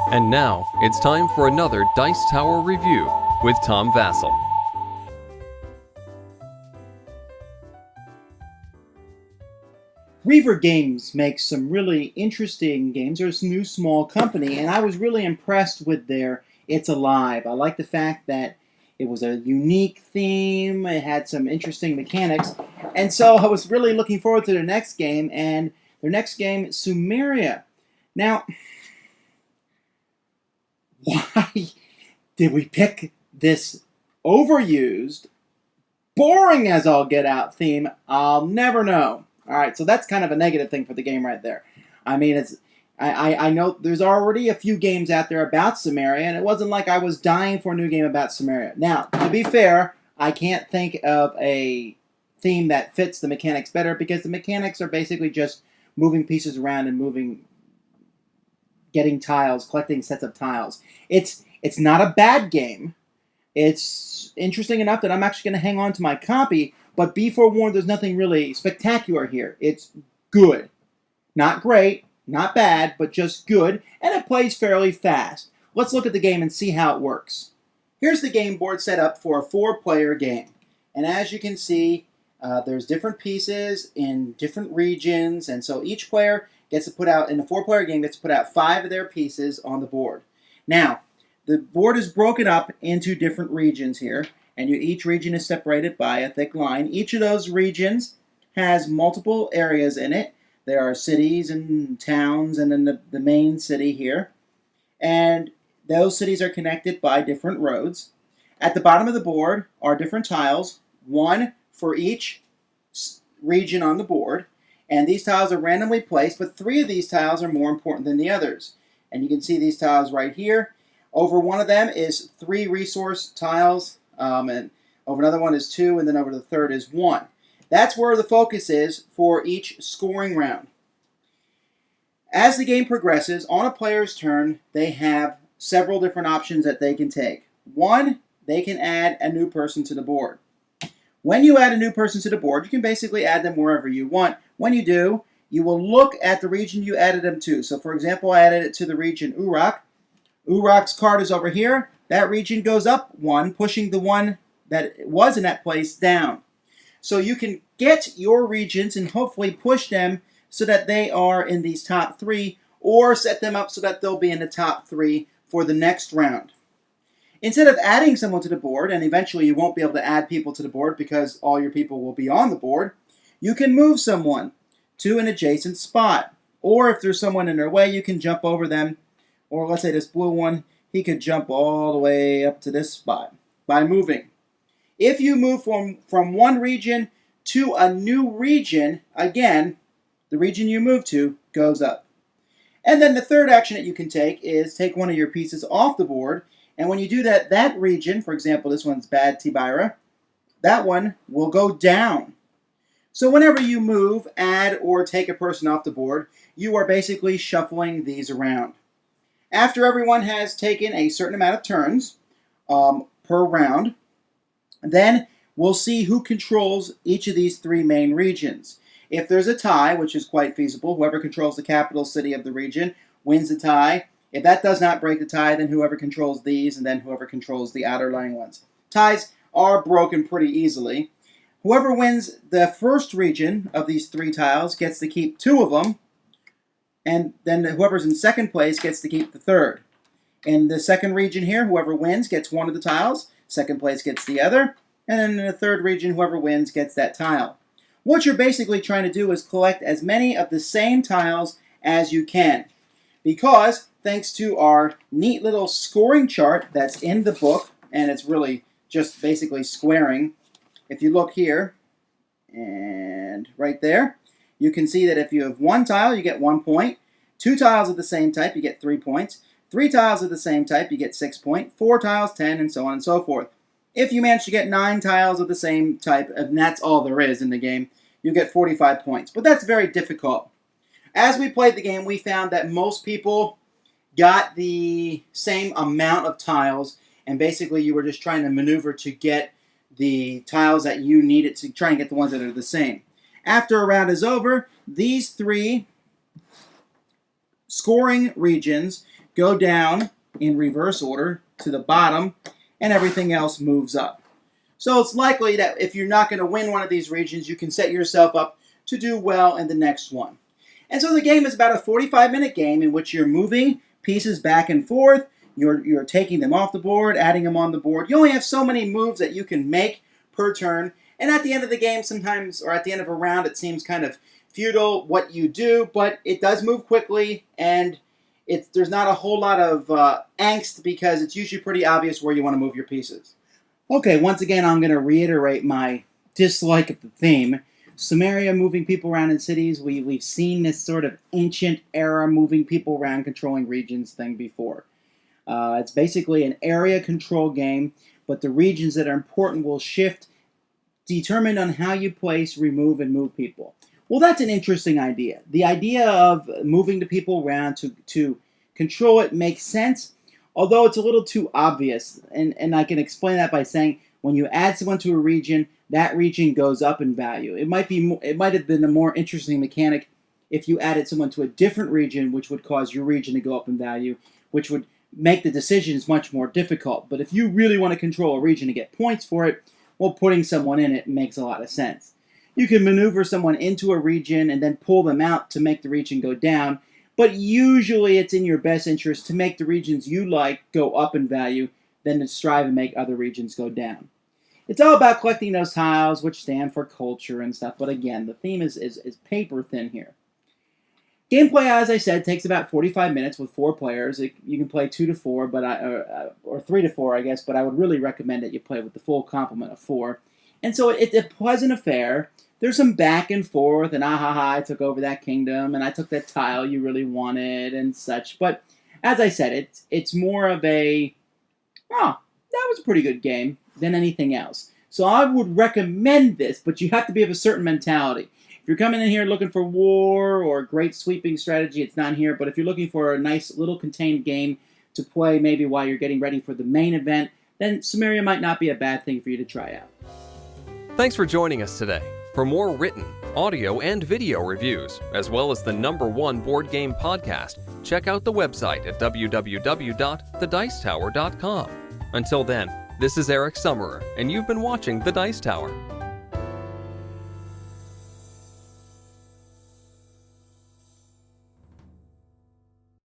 And now, it's time for another Dice Tower review with Tom Vasel. Reiver Games makes some really interesting games. There's a new small company, and I was really impressed with their It's Alive. I like the fact that it was a unique theme, it had some interesting mechanics, and so I was really looking forward to their next game, and their next game, Sumeria. Now, why did we pick this overused, boring as all get out theme? I'll never know. All right, so that's kind of a negative thing for the game right there. I mean, I know there's already a few games out there about Sumeria, and it wasn't like I was dying for a new game about Sumeria. Now, to be fair, I can't think of a theme that fits the mechanics better because the mechanics are basically just moving pieces around and getting tiles, collecting sets of tiles. It's not a bad game. It's interesting enough that I'm actually going to hang on to my copy, but be forewarned, there's nothing really spectacular here. It's good. Not great, not bad, but just good, and it plays fairly fast. Let's look at the game and see how it works. Here's the game board set up for a 4-player game. And as you can see, there's different pieces in different regions, and so each player gets to put out, in the 4-player game, gets to put out 5 of their pieces on the board. Now, the board is broken up into different regions here, and each region is separated by a thick line. Each of those regions has multiple areas in it. There are cities and towns, and then the main city here. And those cities are connected by different roads. At the bottom of the board are different tiles, one for each region on the board. And these tiles are randomly placed, but 3 of these tiles are more important than the others. And you can see these tiles right here. Over one of them is 3 resource tiles, and over another one is 2, and then over the third is 1. That's where the focus is for each scoring round. As the game progresses, on a player's turn, they have several different options that they can take. One, they can add a new person to the board. When you add a new person to the board, you can basically add them wherever you want. When you do, you will look at the region you added them to. So for example, I added it to the region Uruk. Uruk's card is over here. That region goes up 1, pushing the one that was in that place down. So you can get your regions and hopefully push them so that they are in these top 3, or set them up so that they'll be in the top 3 for the next round. Instead of adding someone to the board, and eventually you won't be able to add people to the board because all your people will be on the board, you can move someone to an adjacent spot. Or if there's someone in their way, you can jump over them. Or let's say this blue one, he could jump all the way up to this spot by moving. If you move from one region to a new region, again, the region you move to goes up. And then the third action that you can take is take one of your pieces off the board. And when you do that, that region, for example, this one's Bad Tibira, that one will go down. So whenever you move, add, or take a person off the board, you are basically shuffling these around. After everyone has taken a certain amount of turns per round, then we'll see who controls each of these 3 main regions. If there's a tie, which is quite feasible, whoever controls the capital city of the region wins the tie. If that does not break the tie, then whoever controls these, and then whoever controls the outer lying ones. Ties are broken pretty easily. Whoever wins the first region of these 3 tiles gets to keep 2 of them, and then whoever's in second place gets to keep the third. In the second region here, whoever wins gets 1 of the tiles, second place gets the other, and then in the third region, whoever wins gets that tile. What you're basically trying to do is collect as many of the same tiles as you can. Because, thanks to our neat little scoring chart that's in the book, and it's really just basically squaring, if you look here, and right there, you can see that if you have 1 tile, you get 1 point. 2 tiles of the same type, you get 3 points. 3 tiles of the same type, you get 6 points. 4 tiles, 10, and so on and so forth. If you manage to get 9 tiles of the same type, and that's all there is in the game, you get 45 points. But that's very difficult. As we played the game, we found that most people got the same amount of tiles, and basically you were just trying to maneuver to get the tiles that you needed to try and get the ones that are the same. After a round is over, these 3 scoring regions go down in reverse order to the bottom, and everything else moves up. So it's likely that if you're not going to win one of these regions, you can set yourself up to do well in the next one. And so the game is about a 45-minute game in which you're moving pieces back and forth. You're taking them off the board, adding them on the board. You only have so many moves that you can make per turn. And at the end of the game sometimes, or at the end of a round, it seems kind of futile what you do, but it does move quickly, and there's not a whole lot of angst because it's usually pretty obvious where you want to move your pieces. Okay, once again, I'm going to reiterate my dislike of the theme. Sumeria, moving people around in cities, we've seen this sort of ancient era moving people around, controlling regions thing before. It's basically an area control game, but the regions that are important will shift, determined on how you place, remove, and move people. Well, that's an interesting idea. The idea of moving the people around to control it makes sense, although it's a little too obvious. And I can explain that by saying when you add someone to a region, that region goes up in value. It might have been a more interesting mechanic if you added someone to a different region, which would cause your region to go up in value, which would make the decisions much more difficult. But if you really want to control a region to get points for it, well, putting someone in it makes a lot of sense. You can maneuver someone into a region and then pull them out to make the region go down, but usually it's in your best interest to make the regions you like go up in value than to strive and make other regions go down. It's all about collecting those tiles, which stand for culture and stuff, but again, the theme is paper thin here. Gameplay, as I said, takes about 45 minutes with 4 players. You can play 2 to 4, or 3 to 4, I guess, but I would really recommend that you play with the full complement of 4. And so it's a pleasant affair. There's some back and forth, and I took over that kingdom, and I took that tile you really wanted, and such. But as I said, it's more of a, that was a pretty good game than anything else. So I would recommend this, but you have to be of a certain mentality. If you're coming in here looking for war or great sweeping strategy, it's not here. But if you're looking for a nice little contained game to play maybe while you're getting ready for the main event, then Sumeria might not be a bad thing for you to try out. Thanks for joining us today. For more written, audio, and video reviews, as well as the #1 board game podcast, check out the website at www.thedicetower.com. Until then, this is Eric Summerer, and you've been watching The Dice Tower.